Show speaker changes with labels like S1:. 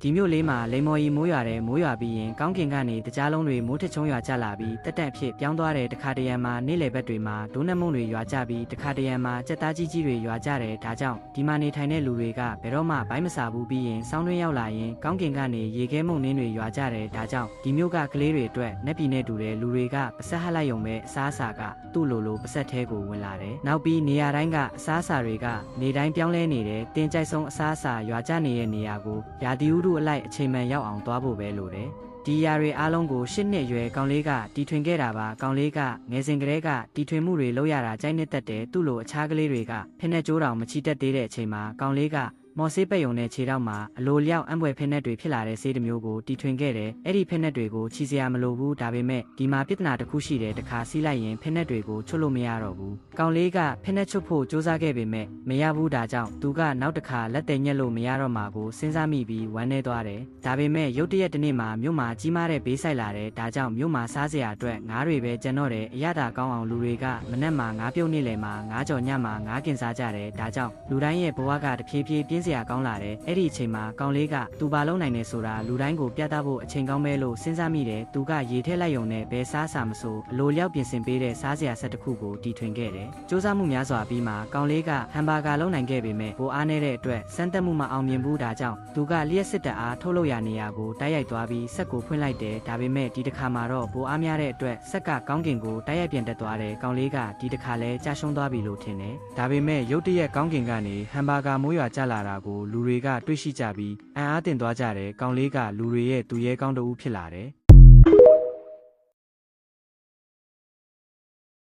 S1: ဒီမြို့လေးမှာလိမ္မော်ရီမိုးရွာတယ်မိုးရွာပြီးရင်ကောင်းကင်ကနေတကြားလုံးတွေမိုးထချုံရွာကြလာပြီးတက်တက်ဖြစ်ပြောင်းသွားတယ်တခါတရံမှာနေ့လယ်ဘက်တွေမှာဒိုးနှမုံတွေရွာကြပြီးတခါတရံမှာကြက်သားကြီးကြီးတွေရွာကြတယ်ဒါကြောင့်ဒီမှာနေထိုင်တဲ့လူတွေကဘယ်တော့မှဘိုင်းမစားဘူးပြီးရင်ဆောင်းတွင်းရောက်လာရင်ကောင်းကင်ကနေရေခဲမုန်နှင်းတွေရွာကြတယ်ဒါကြောင့်ဒီမြို့ကကလေးတွေအတွက်နက်ပြည်နဲ့တူတဲ့လူတွေကပစက်ဟလိုက်ရုံပဲအစားအစာကသူ့လိုပစက်ထဲကိုဝင်လာတယ်နောက်ပြီးနေရာတိုင်းကအစားအစာတွေကနေတိုင်းပြောင်းလဲနေတယ်တင်ကြိုက်ဆုံးအစားအစာရွာကြနေတဲ့နေရာကိုရာသီဥတုအလိုက်အချိန်မှန်ရောက်အောင်သွားဖို့ပဲလိုတယ်ဒီຢာတွေအားလုံးကို8နှစ်အရွယ်ကောင်လေးကတီထွင်ခဲ့တာပါကောင်လေးကငယ်စဉ်ကတည်းကတီထွင်မှုတွေလုပ်ရတာကြိုက်နှစ်သက်တယ်သူ့လိုအခြားကလေးတွေကဖက်နဲ့ကြိုးတောင်မချီတက်သေးတဲ့အချိန်မှာကောင်လေးကမော်ဆေးပက်ယုံနဲ့ခြေထောက်မှာအလိုလျောက်အံ့ဖွယ်ဖက်နဲ့တွေဖြစ်လာတဲ့ဆေးတစ်မျိုးကိုတီထွင်ခဲ့တယ်အဲ့ဒီဖက်နဲ့တွေကိုချီစရာမလိုဘူးဒါပေမဲ့ဒီမှာပြဿနာတစ်ခုရှိတယ်တခါစီးလိုက်ရင်ဖက်နဲ့တွေကိုချွတ်လို့မရတော့ဘူးကောင်လေးကဖက်နဲ့ချွတ်ဖို့စူးစမ်းခဲ့ပေမဲ့မရဘူးဒါကြောင့်သူကနောက်တစ်ခါလက်သေးညက်လို့မရတော့မှာကိုစဉ်းစားမိပြီးဝမ်းနေသွားတယ်ဒါပေမဲ့ရုတ်တရက်တစ်နေ့မှာမြို့မှာကြီးမားတဲ့ဘေးဆိုင်လာတယ်ဒါကြောင့်မြို့မှာစားစရာအတွက်ငါးတွေပဲကျန်တော့တယ်အရသာကောင်းအောင်လူတွေကမနက်မှာငါးပြုတ်နေလေမှာငါးကြော်ညမှာငါးကင်စားကြတယ်ဒါကြောင့်လူတိုင်းရဲ့ဘဝကတဖြည်းဖြည်းပြင်းစရာကောင်းလာတယ်အဲ့ဒီအချိန်မှာကောင်လေးကသူဘာလုံးနိုင်နေဆိုတာလူတိုင်းကိုပြသဖို့အချိန်ကောင်းပဲလို့စဉ်းစားမိတယ်သူကရေထည့်လိုက်ရုံနဲ့ဘယ်စားစာမဆိုအလိုလျောက်ပြင်ဆင်ပေးတဲ့စားစရာဆက်တစ်ခုကိုတီထွင်ခဲ့တယ်စူးစမ်းမှုများစွာပြီးမှကောင်လေးကဟမ်ဘာဂါလုံးနိုင်ခဲ့ပေမဲ့ဘိုးအားနေတဲ့အတွက်စမ်းသပ်မှုမအောင်မြင်ဘူးဒါကြောင့်သူကလျှက်စစ်တပ်အားထုတ်လုပ်ရနေရကိုတိုက်ရိုက်သွားပြီးဆက်ကိုဖွင့်လိုက်တယ်ဒါပေမဲ့ဒီတစ်ခါမှာတော့ဘိုးအားများတဲ့အတွက်ဆက်ကကောင်းကင်ကိုတိုက်ရိုက်ပြန်တက်သွားတယ်ကောင်လေးကဒီတစ်ခါလဲကြာရှုံးသွားပြီလို့ထင်တယ်ဒါပေမဲ့ရုတ်တရက်ကောင်းကင်ကနေဟမ်ဘာဂါမိုးရွာကျလာတာကိုလူတွေကတွေ့ရှိကြပြီးအံ့အားသင့်သွားကြတယ်ကောင်လေးကလူတွေရဲ့သူရဲကောင်းတဦးဖြစ်လာတယ်